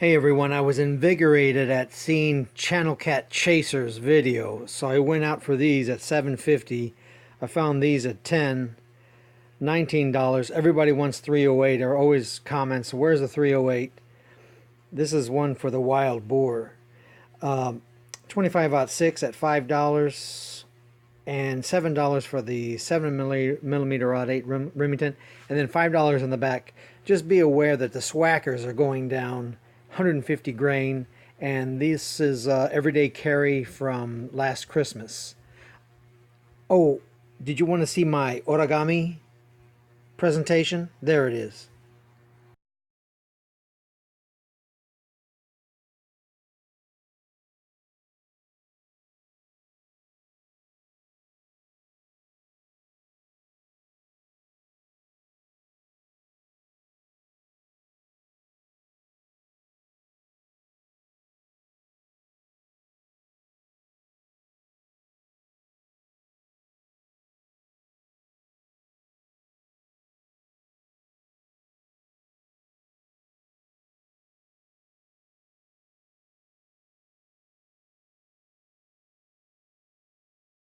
Hey everyone, I was invigorated at seeing Channel Cat Chaser's video, so I went out for these at $7.50. I found these at $19. Everybody wants 308. There are always comments, where's the 308? This is one for the wild boar. 25-06 at $5 and $7 for the 7mm Rod 8 Remington, and then $5 in the back. Just be aware that the swackers are going down 150 grain, and this is everyday carry from last Christmas. Oh, did you want to see my origami presentation? There it is.